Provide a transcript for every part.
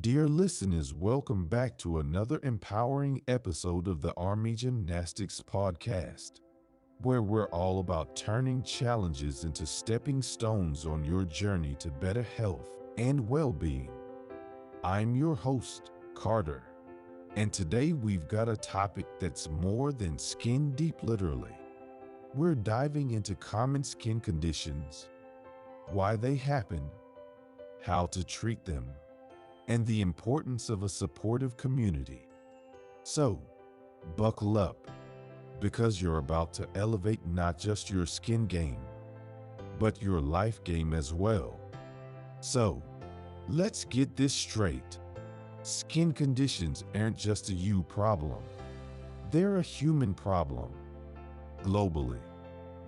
Dear listeners, welcome back to another empowering episode of the Armygymnastics Podcast, where we're all about turning challenges into stepping stones on your journey to better health and well-being. I'm your host, Carter, and today we've got a topic that's more than skin deep literally. We're diving into common skin conditions, why they happen, how to treat them, and the importance of a supportive community. So, buckle up, because you're about to elevate not just your skin game, but your life game as well. So, let's get this straight. Skin conditions aren't just a you problem. They're a human problem. Globally,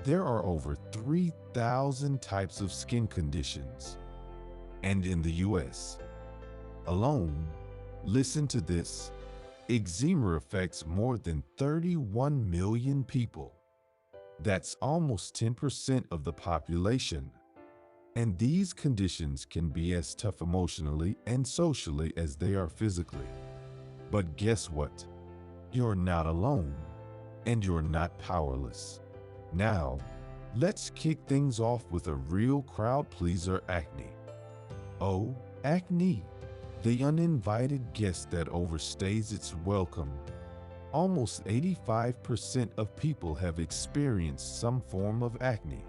there are over 3,000 types of skin conditions. And in the US alone, listen to this, eczema affects more than 31 million people. That's almost 10% of the population. And these conditions can be as tough emotionally and socially as they are physically. But guess what? You're not alone, and you're not powerless. Now, let's kick things off with a real crowd pleaser: acne. Oh, acne, the uninvited guest that overstays its welcome. Almost 85% of people have experienced some form of acne.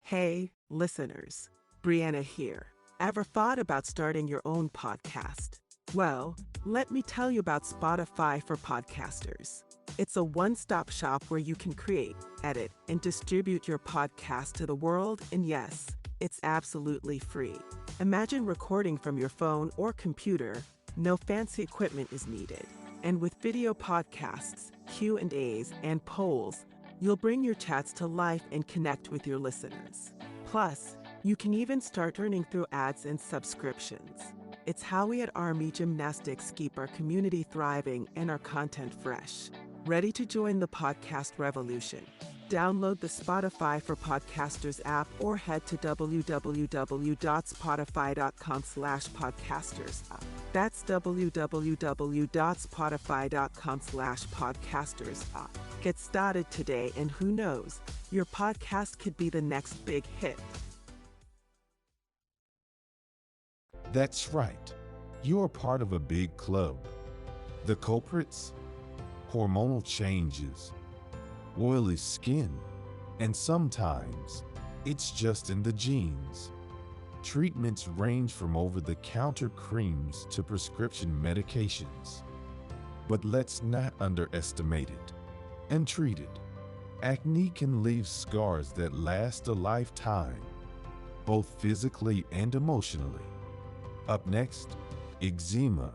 Hey, listeners, Brianna here. Ever thought about starting your own podcast? Well, let me tell you about Spotify for podcasters. It's a one-stop shop where you can create, edit, and distribute your podcast to the world, and yes, it's absolutely free. Imagine recording from your phone or computer. No fancy equipment is needed. And with video podcasts, Q&As, and polls, you'll bring your chats to life and connect with your listeners. Plus, you can even start earning through ads and subscriptions. It's how we at Army Gymnastics keep our community thriving and our content fresh. Ready to join the podcast revolution? Download the Spotify for Podcasters app or head to www.spotify.com/podcasters. That's www.spotify.com/podcasters. Get started today, and who knows, your podcast could be the next big hit. That's right. You're part of a big club. The culprits? Hormonal changes, oily skin, and sometimes it's just in the genes. Treatments range from over-the-counter creams to prescription medications. But let's not underestimate it. Untreated, acne can leave scars that last a lifetime, both physically and emotionally. Up next, eczema.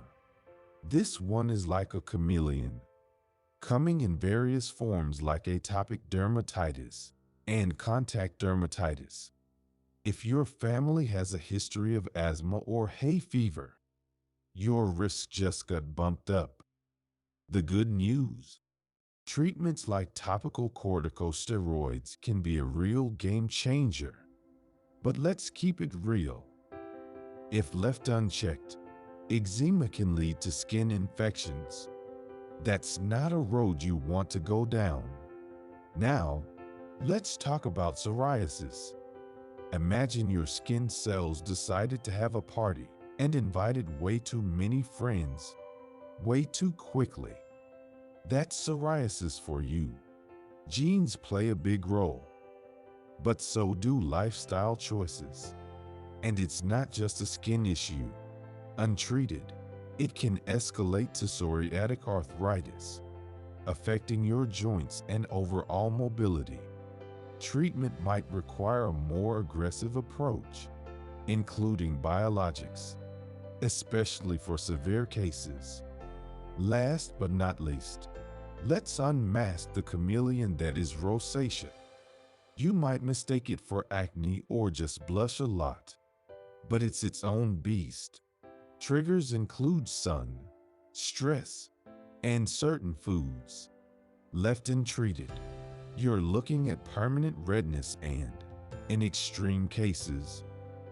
This one is like a chameleon, coming in various forms like atopic dermatitis and contact dermatitis. If your family has a history of asthma or hay fever, your risk just got bumped up. The good news: treatments like topical corticosteroids can be a real game changer. But let's keep it real. If left unchecked, eczema can lead to skin infections. That's not a road you want to go down. Now, let's talk about psoriasis. Imagine your skin cells decided to have a party and invited way too many friends, way too quickly. That's psoriasis for you. Genes play a big role, but so do lifestyle choices. And it's not just a skin issue. Untreated, it can escalate to psoriatic arthritis, affecting your joints and overall mobility. Treatment might require a more aggressive approach, including biologics, especially for severe cases. Last but not least, let's unmask the chameleon that is rosacea. You might mistake it for acne or just blush a lot, but it's its own beast. Triggers include sun, stress, and certain foods. Left untreated, you're looking at permanent redness and, in extreme cases,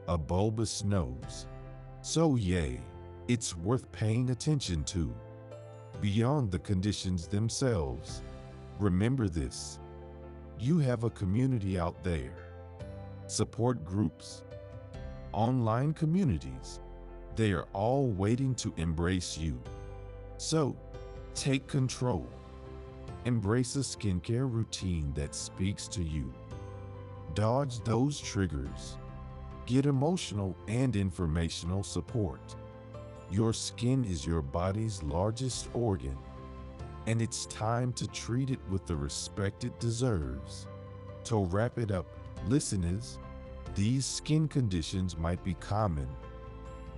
a bulbous nose. So yay, It's worth paying attention to. Beyond the conditions themselves, remember this: you have a community out there. Support groups, online communities, they are all waiting to embrace you. So, take control. Embrace a skincare routine that speaks to you. Dodge those triggers. Get emotional and informational support. Your skin is your body's largest organ, and it's time to treat it with the respect it deserves. To wrap it up, listeners, these skin conditions might be common,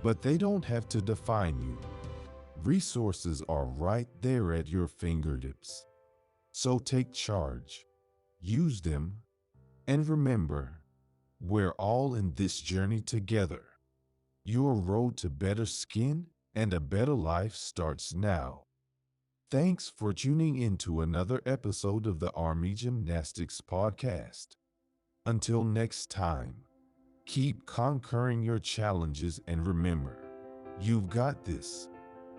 but they don't have to define you. Resources are right there at your fingertips. So take charge, use them, and remember, we're all in this journey together. Your road to better skin and a better life starts now. Thanks for tuning in to another episode of the Armygymnastics Podcast. Until next time, keep conquering your challenges and remember, you've got this.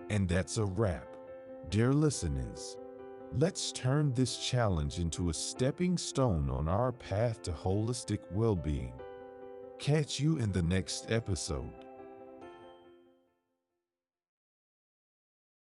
And that's a wrap. Dear listeners, let's turn this challenge into a stepping stone on our path to holistic well-being. Catch you in the next episode.